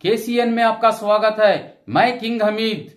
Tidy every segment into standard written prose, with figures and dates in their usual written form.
KCN में आपका स्वागत है। मैं किंग हमीद।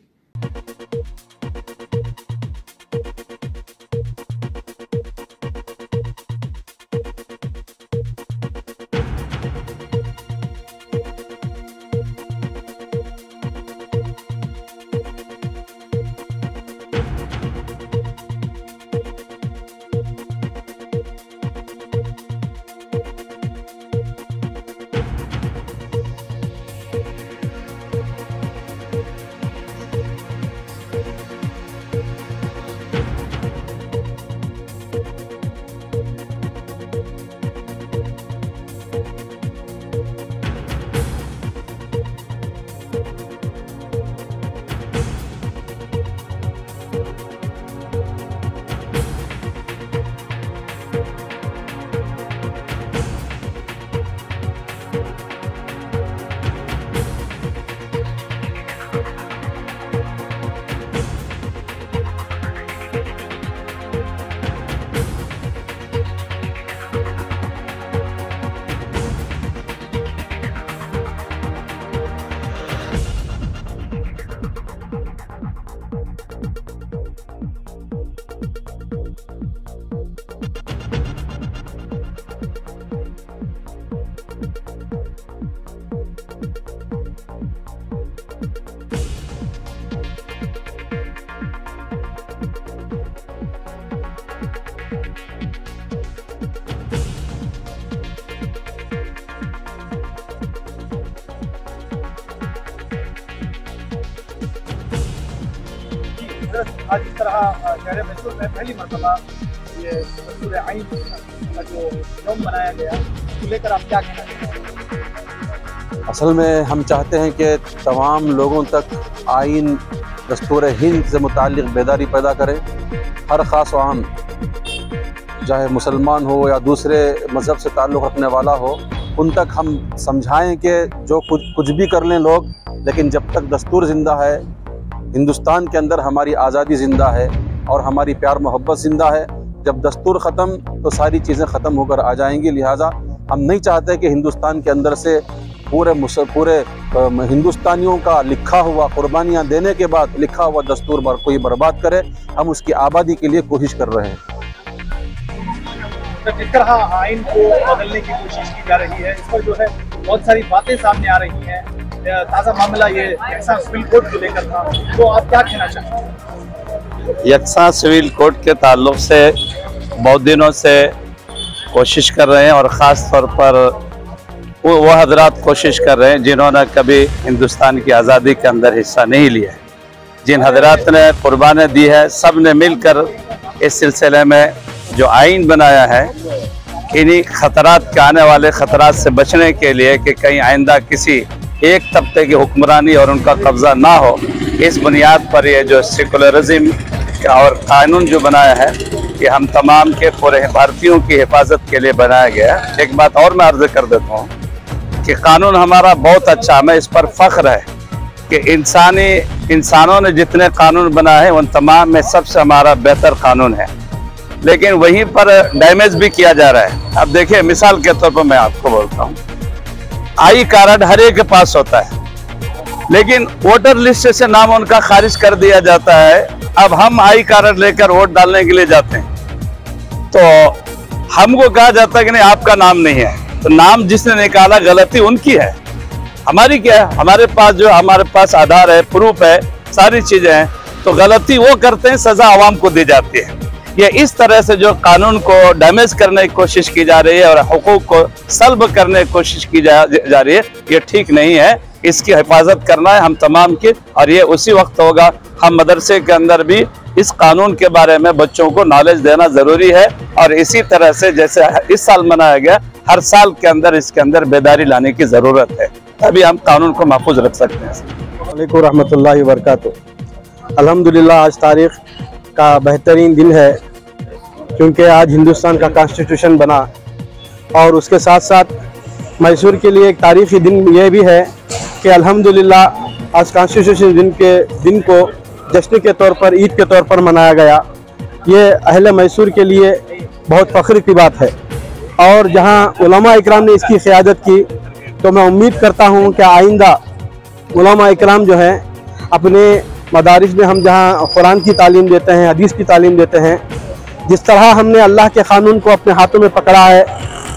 आज इस तरह शहर मैसूर में पहली मरतबा ये दस्तूर आइन का जो यौम मनाया गया, उसको लेकर आप क्या कहना चाहते हैं? असल में हम चाहते हैं कि तमाम लोगों तक आइन दस्तूर हिंद से मुताल्लिक़ बेदारी पैदा करें। हर ख़ास व आम, चाहे मुसलमान हो या दूसरे मज़हब से ताल्लुक़ रखने वाला हो, उन तक हम समझाएं कि जो कुछ भी कर लें लोग, लेकिन जब तक दस्तूर ज़िंदा है, हिंदुस्तान के अंदर हमारी आज़ादी ज़िंदा है और हमारी प्यार मोहब्बत ज़िंदा है। जब दस्तूर ख़त्म तो सारी चीज़ें ख़त्म होकर आ जाएंगी। लिहाजा हम नहीं चाहते कि हिंदुस्तान के अंदर से पूरे हिंदुस्तानियों का लिखा हुआ, कुर्बानियाँ देने के बाद लिखा हुआ दस्तूर कोई बर्बाद करे। हम उसकी आबादी के लिए कोशिश कर रहे हैं। जिस तरह आइन को बदलने की कोशिश की जा रही है, इस पर जो है बहुत सारी बातें सामने आ रही हैं। ताज़ा मामला ये यकसा सिविल कोड को लेकर था, तो आप क्या कहना चाहते हैं? यकसा सिविल कोड के ताल्लुक से बहुत दिनों से कोशिश कर रहे हैं और ख़ास तौर पर वो हजरात कोशिश कर रहे हैं जिन्होंने कभी हिंदुस्तान की आज़ादी के अंदर हिस्सा नहीं लिया है। जिन हजरात ने कुर्बानी दी है, सब ने मिलकर इस सिलसिले में जो आइन बनाया है, इन्हीं ख़तरात के आने वाले ख़तरात से बचने के लिए कि कहीं आइंदा किसी एक तबके की हुक्मरानी और उनका कब्ज़ा ना हो, इस बुनियाद पर ये जो सेकुलरिज्म और कानून जो बनाया है, ये हम तमाम के पूरे भारतीयों की हिफाजत के लिए बनाया गया है। एक बात और मैं अर्ज़ कर देता हूँ कि कानून हमारा बहुत अच्छा, हमें इस पर फ़ख्र है कि इंसानों ने जितने कानून बनाए हैं उन तमाम में सबसे हमारा बेहतर कानून है। लेकिन वहीं पर डैमेज भी किया जा रहा है। अब देखिए, मिसाल के तौर पर मैं आपको बोलता हूँ, आई कार्ड हर एक के पास होता है, लेकिन वोटर लिस्ट से नाम उनका खारिज कर दिया जाता है। अब हम आई कार्ड लेकर वोट डालने के लिए जाते हैं तो हमको कहा जाता है कि नहीं, आपका नाम नहीं है। तो नाम जिसने निकाला, गलती उनकी है, हमारी क्या है? हमारे पास आधार है, प्रूफ है, सारी चीजें हैं। तो गलती वो करते हैं, सजा आवाम को दी जाती है। ये इस तरह से जो कानून को डैमेज करने की कोशिश की जा रही है और हुकूक को सल्ब करने की कोशिश की जा रही है, ये ठीक नहीं है। इसकी हिफाजत करना है हम तमाम की, और ये उसी वक्त होगा हम मदरसे के अंदर भी इस कानून के बारे में बच्चों को नॉलेज देना ज़रूरी है। और इसी तरह से जैसे इस साल मनाया गया, हर साल के अंदर इसके अंदर बेदारी लाने की ज़रूरत है, तभी हम कानून को महफूज रख सकते हैं। वालेकुम रहमतुल्लाहि व बरकातुहू। अल्हम्दुलिल्लाह, आज तारीख़ का बेहतरीन दिन है क्योंकि आज हिंदुस्तान का कॉन्स्टिट्यूशन बना, और उसके साथ साथ मैसूर के लिए एक तारीख़ी दिन ये भी है कि अल्हम्दुलिल्लाह आज कॉन्स्टिट्यूशन दिन को जश्न के तौर पर, ईद के तौर पर मनाया गया। ये अहले मैसूर के लिए बहुत फ़ख्र की बात है। और जहाँ उलमा इकराम ने इसकी क़ियादत की, तो मैं उम्मीद करता हूँ कि आइंदा उलमा इकराम जो है अपने मदारिस में हम जहाँ कुरान की तालीम देते हैं, हदीस की तालीम देते हैं, जिस तरह हमने अल्लाह के क़ानून को अपने हाथों में पकड़ा है,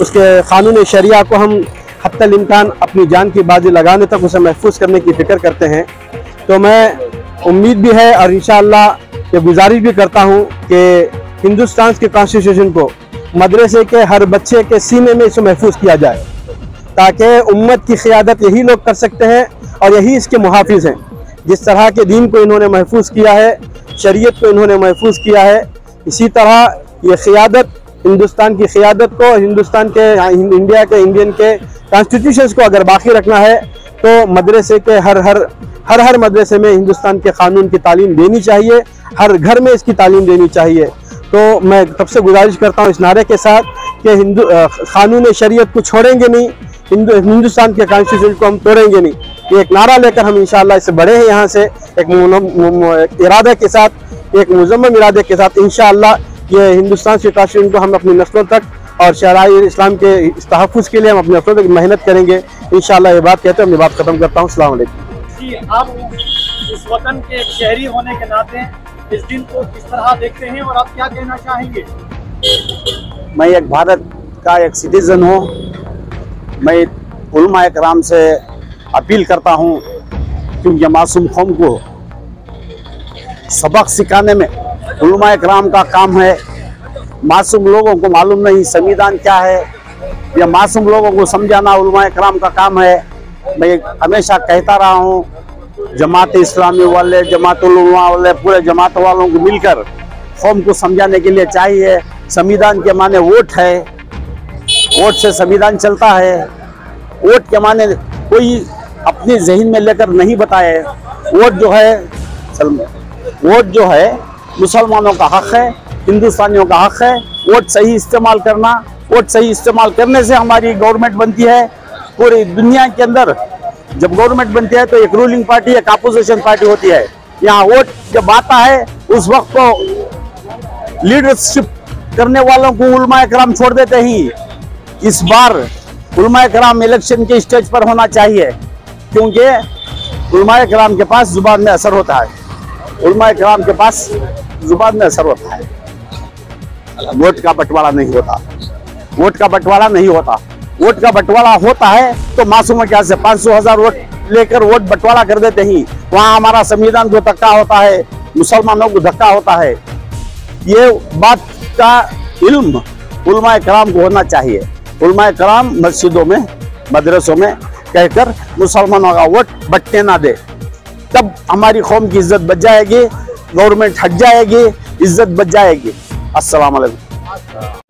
उसके क़ानून शरिया को हम हत्तल इम्कान अपनी जान की बाजी लगाने तक उसे महफूज करने की फ़िक्र करते हैं। तो मैं उम्मीद भी है और इंशाअल्लाह ये गुजारिश भी करता हूँ कि हिंदुस्तान के कॉन्स्टिट्यूशन को मदरसे के हर बच्चे के सीने में इसे महफूज किया जाए, ताकि उम्मत की क़ियादत यही लोग कर सकते हैं और यही इसके मुहाफिज हैं। जिस तरह के दीन को इन्होंने महफूज किया है, शरीयत को इन्होंने महफूज किया है, इसी तरह ये क़ियादत, हिंदुस्तान की क़ियादत को, हिंदुस्तान के, इंडिया के, इंडियन के कॉन्स्टिट्यूशन को अगर बाकी रखना है तो मदरसे के हर मदरसे में हिंदुस्तान के क़ानून की तालीम देनी चाहिए, हर घर में इसकी तालीम देनी चाहिए। तो मैं तब से गुजारिश करता हूँ इस नारे के साथ कि क़ानून शरीयत को छोड़ेंगे नहीं, हिंदुस्तान के कॉन्स्टिट्यूशन को हम तोड़ेंगे नहीं। ये एक नारा लेकर हम इंशाअल्लाह इससे बढ़े हैं यहाँ से, एक इरादे के साथ, एक मुज़म्मम इरादे के साथ इंशाअल्लाह ये हिंदुस्तान के कॉन्स्टिट्यूशन को हम अपनी नस्लों तक और शराई इस्लाम के तहफ़्फ़ुज़ के लिए हम अपनी नस्लों तक मेहनत करेंगे इंशाअल्लाह। ये बात कहते हैं अपनी बात ख़त्म करता हूँ। अस्सलाम वालेकुम। कि आप इस वतन के एक शहरी होने के नाते इस दिन को किस तरह देखते हैं और आप क्या कहना चाहेंगे? मैं एक भारत का एक सिटीज़न हूँ। मैं उलमा इकराम से अपील करता हूँ, क्योंकि मासूम कौम को सबक सिखाने में उलमा इकराम का काम है। मासूम लोगों को मालूम नहीं संविधान क्या है, या मासूम लोगों को समझाना उलमा इकराम का काम है। मैं हमेशा कहता रहा हूँ, जमात इस्लामी वाले, जमातुल उलमा वाले, पूरे जमात वालों को मिलकर कौम को समझाने के लिए चाहिए। संविधान के माने वोट है, वोट से संविधान चलता है। वोट के माने कोई अपने जहन में लेकर नहीं बताए। वोट जो है मुसलमानों का हक है, हिंदुस्तानियों का हक है। वोट सही इस्तेमाल करना, वोट सही इस्तेमाल करने से हमारी गवर्नमेंट बनती है। पूरी दुनिया के अंदर जब गवर्नमेंट बनती है तो एक रूलिंग पार्टी, एक अपोजिशन पार्टी होती है। यहाँ वोट जब आता है उस वक्त को लीडरशिप करने वालों को उलमा इकराम छोड़ देते ही। इस बार उलमा इकराम इलेक्शन के स्टेज पर होना चाहिए, क्योंकि उलमा इकराम के पास जुबान में असर होता है। उलमा इकराम के पास जुबान में असर होता है। वोट का बंटवारा नहीं होता, वोट का बंटवारा नहीं होता। वोट का बंटवारा होता है तो मासूमों क्या से 500,000 वोट लेकर वोट बंटवारा कर देते ही। वहाँ हमारा संविधान को धक्का होता है, मुसलमानों को धक्का होता है। ये बात का इल्म उलमा इकराम को होना चाहिए। उलमा इकराम मस्जिदों में, मदरसों में कहकर मुसलमानों का वोट बंटने ना दे, तब हमारी कौम की इज्जत बच जाएगी, गवर्नमेंट हट जाएगी, इज्जत बच जाएगी। अस्सलाम वालेकुम।